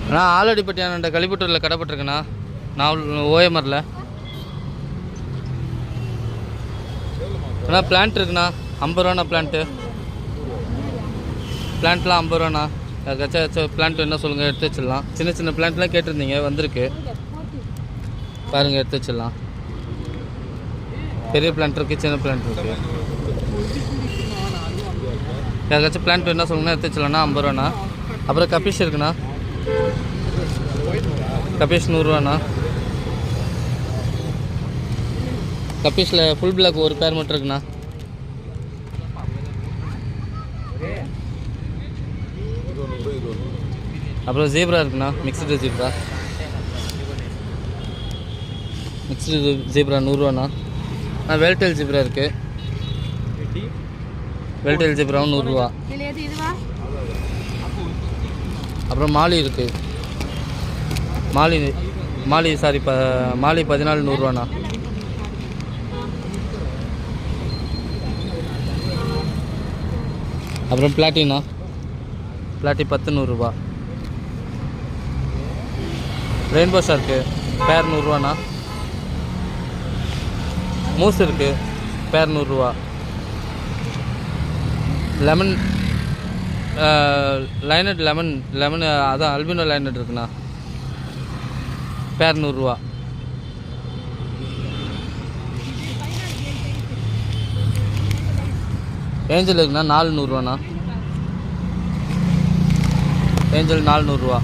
அண்ணா ஆலடிப்பட்டியான கழிப்பட்டூரில் கடைப்பட்டிருக்குண்ணா. நான் ஓஎம்ஆரில் அண்ணா பிளான்ட் இருக்குண்ணா. 50 ரூபாண்ணா பிளான்ட்டு. பிளான்ட்லாம் 50 ரூபாண்ணா. யாருக்காச்சும் பிளான்ட் என்ன சொல்லுங்கள், எடுத்து வச்சிடலாம். சின்ன சின்ன பிளான்ட்லாம் கேட்டிருந்தீங்க, வந்திருக்கு பாருங்கள், எடுத்து வச்சிடலாம். பெரிய பிளான்ட் இருக்குது, சின்ன பிளான்ட் இருக்குது. யாருக்காச்சும் பிளான்ட் என்ன சொல்லுங்கன்னா எடுத்து வச்சிடலாண்ணா. 50 ரூபாண்ணா. அப்புறம் கப்பீஸ் இருக்குண்ணா. கப்பீஸ் 100 ரூபாண்ணா. கப்பீஸில் ஃபுல் பிளாக் ஒரு பேர் மட்டும் இருக்குண்ணா. அப்புறம் ஜீப்ரா இருக்குண்ணா. Mixed zebra. மிக்சடு ஜீப்ரா 100 ரூபாண்ணா. வேல்டெயில் ஜீப்ரா இருக்குது. வேல்டெயில் ஜீப்ராவும் 100 ரூபா. அப்புறம் மாலி இருக்குது. மாலி 14 100 ரூபாண்ணா. அப்புறம் பிளாட்டினா பிளாட்டி 10 100 ரூபா. ரெயின்போ ஷார்க்கு பேர் 100 ரூபாண்ணா. மூஸ் இருக்குது, பேர் 100 ரூபா. லெமன் லைனட் லெமன் அதான் அல்பினோ லைனட் இருக்குண்ணா. பேர் 100 ரூபா. ஏஞ்சல் இருக்குண்ணா. 4 100 ரூபாண்ணா. ஏஞ்சல் 4 100 ரூபா.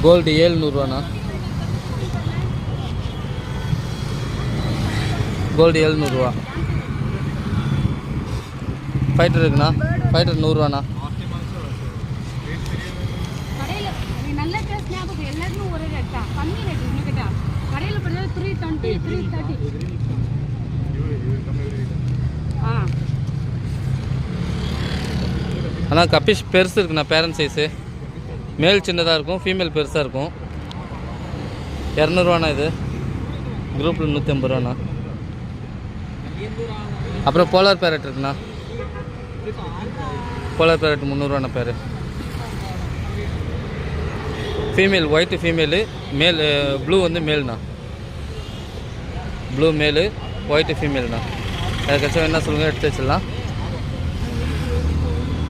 கோல்டு 7 100 ரூபாண்ணா. கோல்டு 700 ரூபா. ஃபைட்டர் இருக்குண்ணா. ஃபைட்டர் 100 ரூபாண்ணா. ஆனால் கப்பீஸ் பெருசு இருக்குண்ணா. Parent size. மேல் சின்னதாக இருக்கும், ஃபீமேல் பெருசாக இருக்கும். 200 ரூபாண்ணா. இது குரூப்பில் 150 ரூபாண்ணா. அப்புறம் போலார் பேரட் இருக்குண்ணா. போலார் பேரட் 300 ரூபாண்ணா பேர். ஃபீமேல் ஒயிட்டு ஃபீமேலு, மேல் ப்ளூ வந்து மேல்ண்ணா. ப்ளூ மேலு, ஒயிட்டு ஃபீமேல்ண்ணா. அதுக்கப்புறம் என்ன சொல்லுங்கள், எடுத்து வச்சிடலாம்.